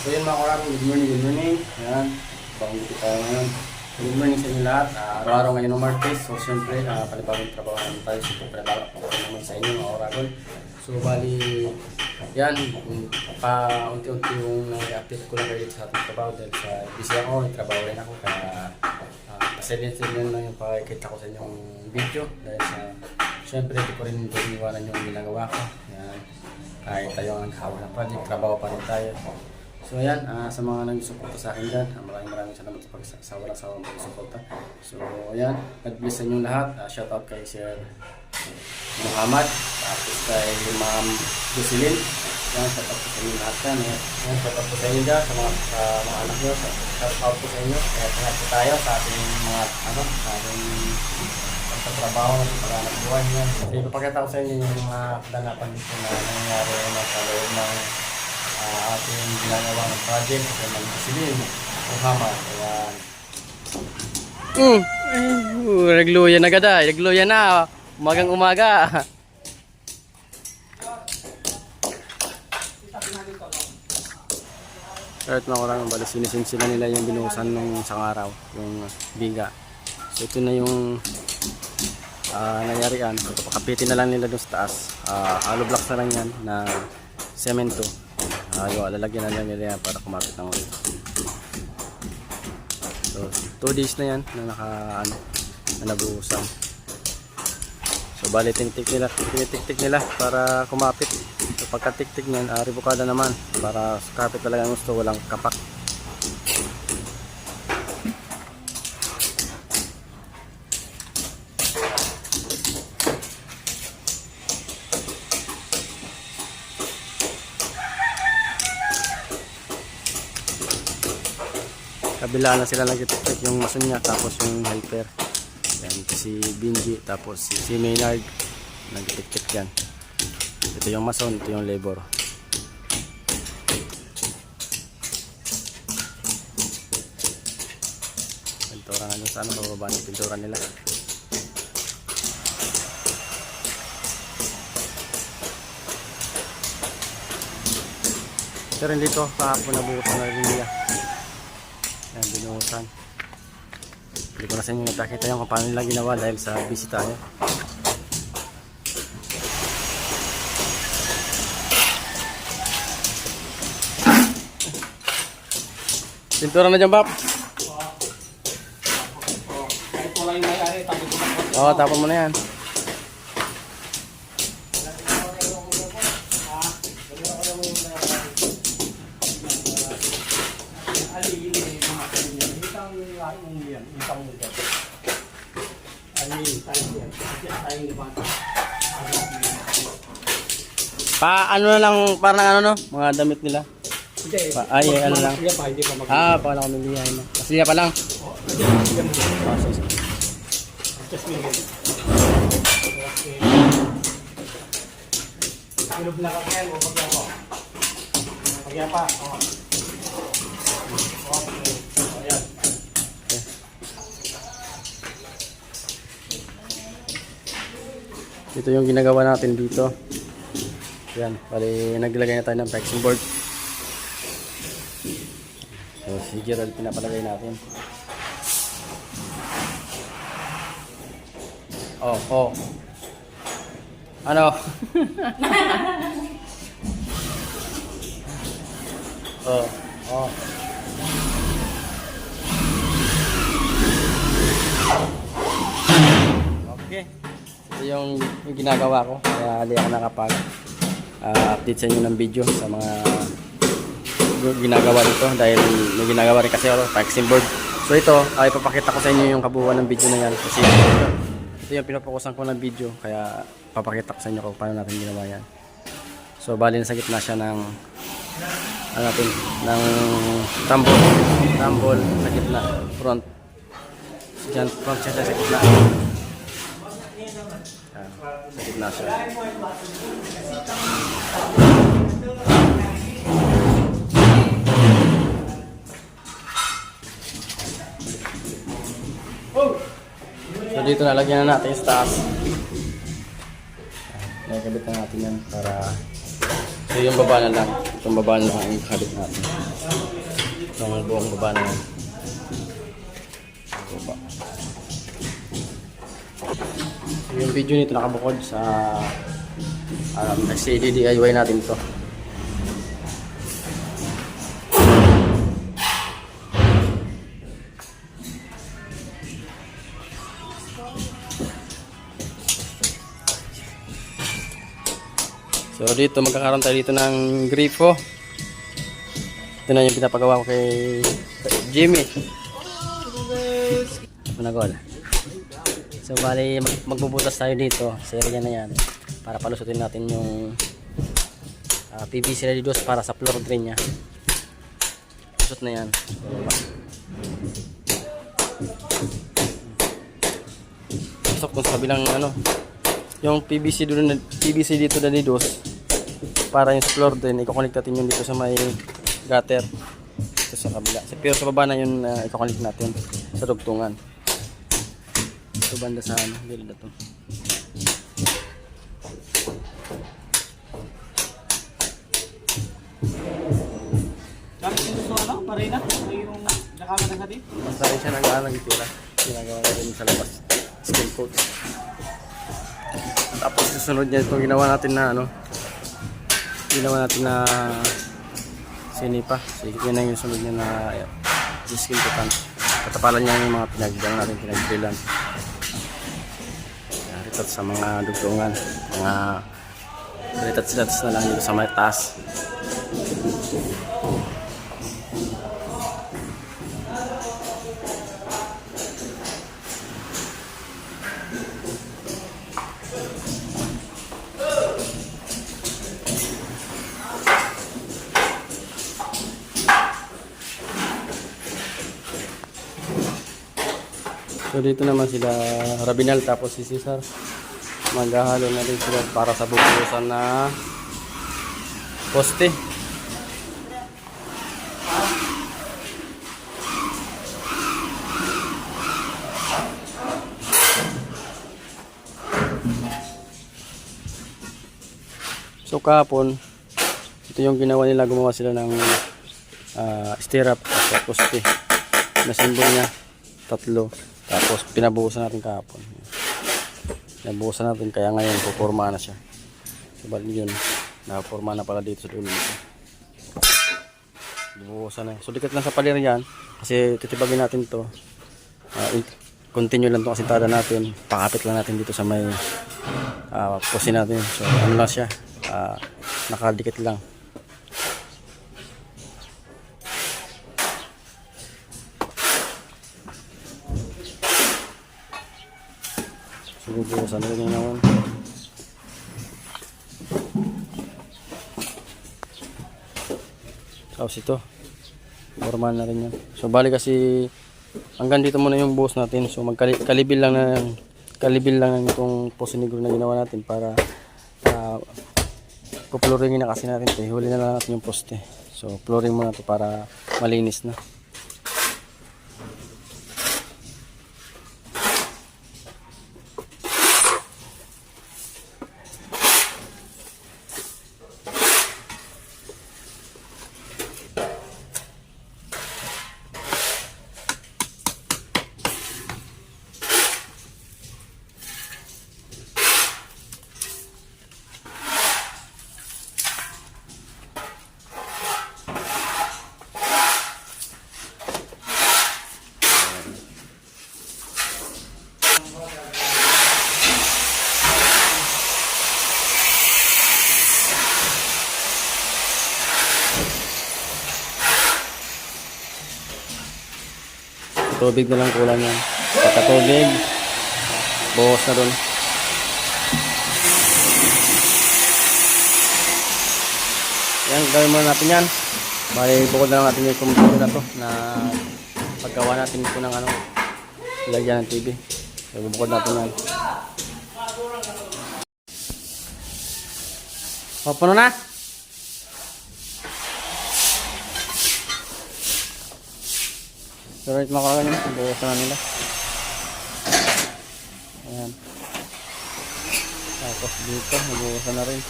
So yun mga karami, good morning, good morning. Ayan, bagong dito tayo ngayon. Good morning sa inyo lahat. Araw-araw ngayon ng Martes. So syempre, palibagong trabaho naman tayo. So pagpapalala ko naman sa inyo mga Oragon. So bali, yan, pa-unti-unti yung update ko lang kayo sa ating trabaho. Dahil sa busy ako, may trabaho rin ako. Kaya pasilin-silin lang yung pakikita ko sa inyong video. Dahil sa, syempre, hindi ko rin iniwanan yung ginagawa ko. Yan, kahit tayo ang naghawa ng project, trabaho pa rin tayo. So ayan, sa mga nag-suporta sa akin dyan, maraming salamat sa walang pag-suporta. So ayan, God bless sa inyong lahat. Shoutout kay Sir Muhammad, tapos kay Ma'am Jocelyn. Yan, shoutout po sa inyong lahat yan. Yan, shoutout po sa inyo dyan, sa mga anak nyo. Shoutout po sa inyo. Kaya tingnan po tayo sa ating mga, sa ating pagtatrabaho natin para anak buhay niya. So ipapakita ko sa inyo yung mga kaganapan dito na nangyayari sa loob ng ating ginagawa ng project sa Ma'am Jocelyn Muhammad. Ayan. Nagluya na gada, nagluya na. Umagang umaga. Kahit mga orang, bali sinisin sila nila yung binuhusan nung isang araw, yung biga. So ito na yung nangyarian. Pakapitin na lang nila doon sa taas. Hollow blocks na lang yan na semento. Lalagyan na lang nila yan para kumapit ng ulit. So 2 days na yan na na nabuhusan. So bali tinitik nila para kumapit. So pagka-tik-tik niyan, ribukada naman para kapit talaga ang gusto, walang kapak. Kabila na sila nag-tik yung mason niya, tapos yung helper. Yan, si Binji, tapos si Maynard nag-tik-tik yan. Ito yung mason, ito yung labor. Pintura nga nyo, sana bababa ng pintura nila. Ito rin dito, kahapon nabuhusan na rin nila. Yan, binuhusan. Hindi ko na sa inyo natakita yung kung paano nila ginawa dahil sa busy tayo. Pintura na dyan, Bap? Oo, tapon mo na yan. Ano na lang, parang ano no, mga damit nila. Ano lang. Pa lang kami lihay na. Kasi pa lang. Ilog na kakyan o pagyan ko. Pagyan pa. Okay. Ayan. Ito yung ginagawa natin dito. Yan, bali naglagay na tayo ng flexing board. So si Gerald pinapalagay natin. Oh. Ano? Oh. Okay. Ito yung ginagawa ko. Kaya ali ako nakapag update sa inyo ng video sa mga ginagawa dito dahil may ginagawa rin kasi ako flexing board. So ito, ipapakita ko sa inyo yung kabuuan ng video na yan kasi ito yung pinapokusan ko ng video, kaya papakita ko sa inyo kung paano natin ginawa yan. So bali nasa gitna siya ng ng tambol sa gitna, front. Diyan, front siya sa gitna. Sa gitna siya. So dito nalagyan na natin sa taas. Nakikabit na natin yan para so yung baba na lang. Itong baba na lang ang ikakabit natin. Itong buong baba na yan. Baba. So, yung video nito nakabukod sa DIY natin to. So dito magkakaroon tayo dito ng gripo. Ito na yung pinapagawa ko kay Jimmy. Managol. So bali magbubutas tayo dito sa area na yan para palusutin natin yung PVC ready dose para sa floor drain nya. Lusot na yan. Pasok kung sa kabilang ano, yung PVC dito na dos para yung floor drain, i-connect natin yun dito sa may gutter dito sa kabila. Pero sa baba na yun i-connect natin sa dugtungan. Ito banda sa ano, gilid na to. Dami yung gusto ano? Parina? Yung nakakanan sa dito? Basta rin siya nag-aanang itura. Ginagawa natin sa labas. Skin coat. Tapos susunod niya itong ginawa natin na ano, sinipa. So yun na yung sunod niya na skin coatan. Katapalan niya yung mga pinagdang natin, pinagdrilan. Ritat sa mga dugtungan, mga ritats na lang dito sa may taas. So dito naman sila Rabinal tapos si Cesar. Maghahalo na din sila para sa bubusan na poste. So kahapon, ito yung ginawa nila, gumawa sila ng stirrup at poste. Na simbol niya, 3. Tapos pinabuhusan natin kahapon. Pinabuhusan natin kaya ngayon puporma na siya. So bali yun, nakaporma na pala dito sa dulo nito. Buhusan na. So dikit lang sa palir yan kasi titibagin natin to. Continue lang itong asintada natin. Pakapit lang natin dito sa may poste natin. So ano lang siya, nakadikit lang. Bubuhusan na rin naman. Tapos ito, formal na rin yan. So bali kasi hanggang dito muna yung buhos natin. So kalibil lang itong poste negro na ginawa natin para flooringin na kasi natin ito. Huli na lang natin yung poste. So flooring muna ito para malinis na. Tubig na lang kulang yan. Pagka-tubig, buhos na dun. Yan, gawin muna natin yan. Bali, bukod na lang natin yung kumpulo na to na paggawa natin ito ng ano, ilagyan ng TV. So, bukod natin yan. O, puno na? So right mga kagan yun, bukasan na nila. Ayan. Tapos dito, nabukasan na rin.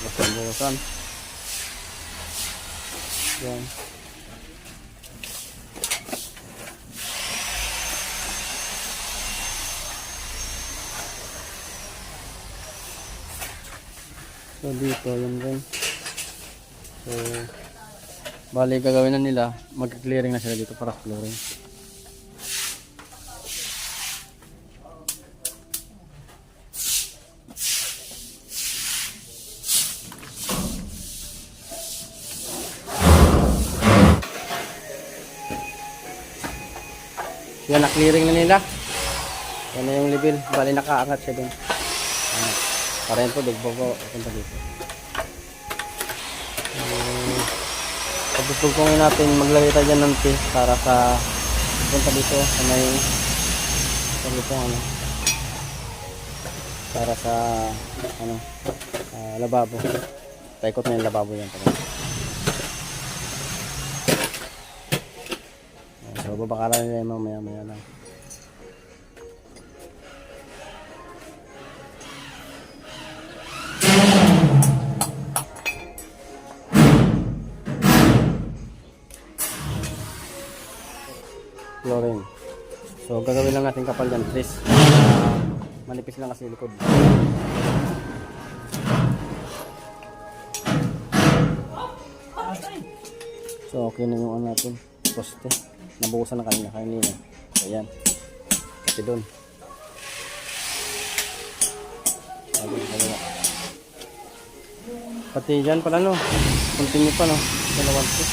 Busan. Yan. So dito, yun rin. So, bali gagawin na nila, mag-clearing na sila dito para flooring. Yan, na-clearing na nila. Yan na yung level. Bali nakaangat siya dun. Para yun po, dugbo po. Punta dito. Pagpupulpungin natin, maglagay tayo dyan ng tip para sa punta dito sa may dito, ano, para sa ano, lababo. Paikot na yung lababo yan. So babakaran nila yung maya lang. Flooring. So gagawin lang natin kapal dyan, please. Manipis lang kasi likod. So okay na yung ano natin, poste. Nabuhusan na kanina. Ayan. Kasi doon. Pati dyan pala, no, continue pa, no, dalawang po.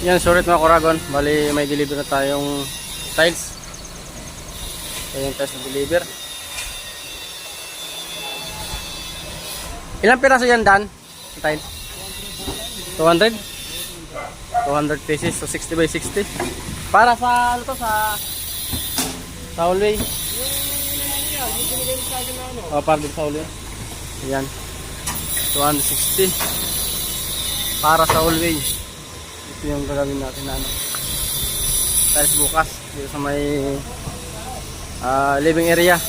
Yan, sulit mga kuragon. Bali, may deliver na tayong tiles. Ito yung tiles na deliver. Ilang piraso yan, Dan? Tiles? 200? 200 pieces. So, 60 by 60. Para sa, ano to, sa hallway. Para dito sa hallway. Ayan. 260. Para sa hallway. Ito yung gagawin natin na ano. Tiles bukas. Dito sa may living area. Ayan.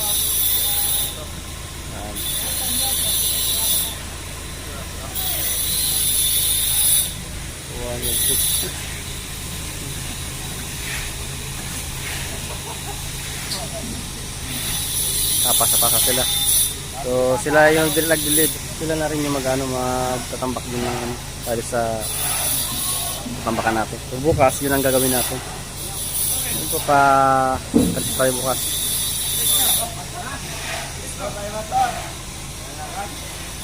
Pasa sila. So sila yung nag-deliver. Sila na rin yung magtatambak din ng para sa tambakan natin. So bukas yun ang gagawin natin. Yun po pa tayo bukas.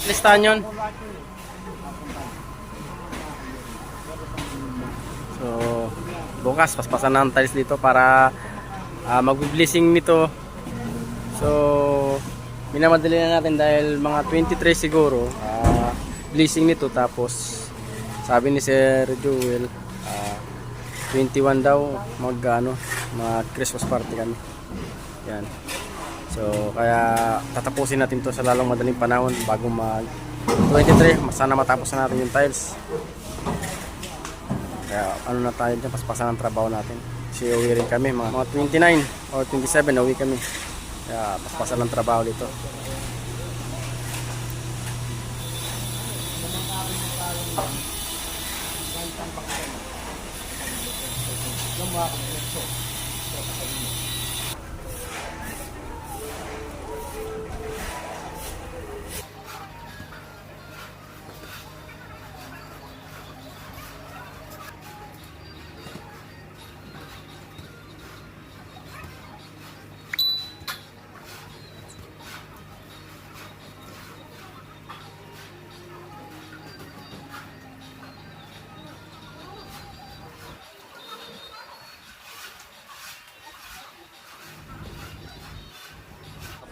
Listahan yun. So bukas paspasan na ang tiles dito para mag-blessing nito. So minamadali na natin dahil mga 23 siguro blessing nito, tapos sabi ni Sir Jewel 21 daw mag Christmas party kami. Yan. So kaya tatapusin natin to sa lalong madaling panahon bago mag 23. Sana matapos na natin yung tiles. Kaya ano na tayo dyan, paspasan ang trabaho natin. Kasi uwi rin kami mga 29 or 27 na uwi kami. Kaya paspasan ng trabaho dito.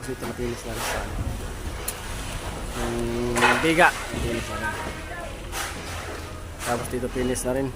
Dito matinis na rin sa yung biga, matinis na rin. Tapos dito pinis na rin.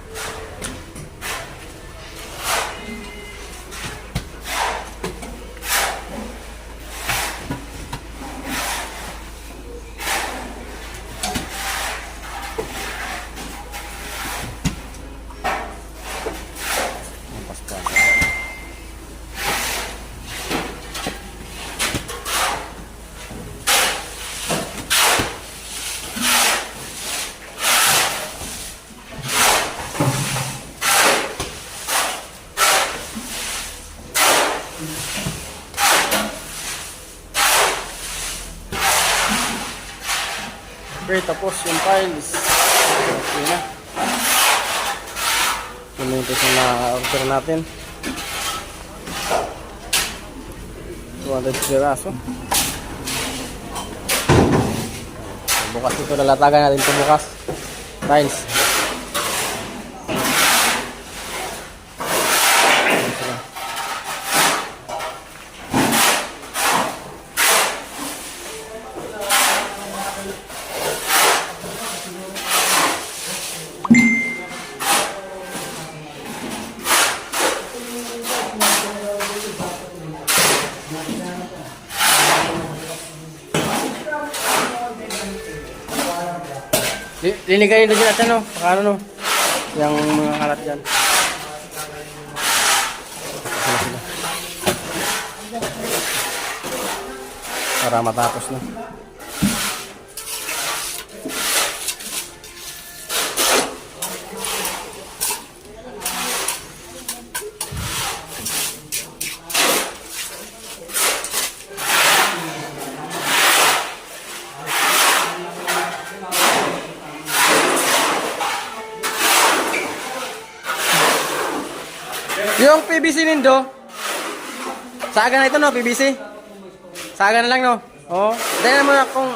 Okay, tapos yung tiles. Okay na. Ito yung na-order natin. 200 piraso. Bukas ito, lalatagan natin ito bukas. Tiles. Linigayin na dyan natin, no? Pakano, no? Yung mga kalat dyan. Para matapos na. Yung PVC nindo, saaga na ito, no? PVC. Saaga na lang, no? Oo. Dahil mo na kung...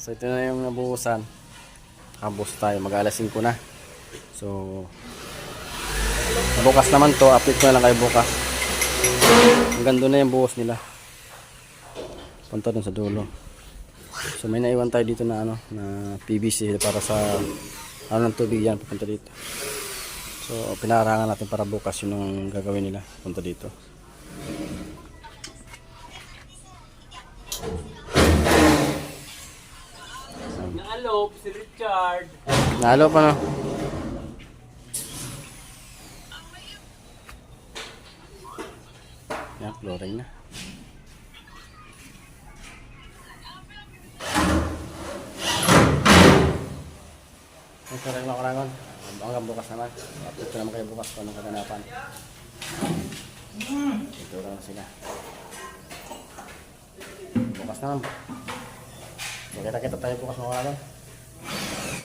So ito na yung nabuhusan. Nakabus tayo, mag-alas 5 na. So bukas naman to, update ko na lang kayo bukas. Hanggang doon na yung buhos nila. Punta dun sa dulo. So may naiwan tayo dito na ano, na PVC para sa ano ng tubig yan papunta dito. So pinaharangan natin para bukas yun ang gagawin nila, punta dito. Naalop si Richard. Nalo pa no. Yan, flooring na. Ito rin mga karangon. Hanggang bukas naman. Update ko naman kayo bukas kung anong kaganapan. Ito lang sila. Bukas naman. Magkita-kita tayo bukas mga karangon.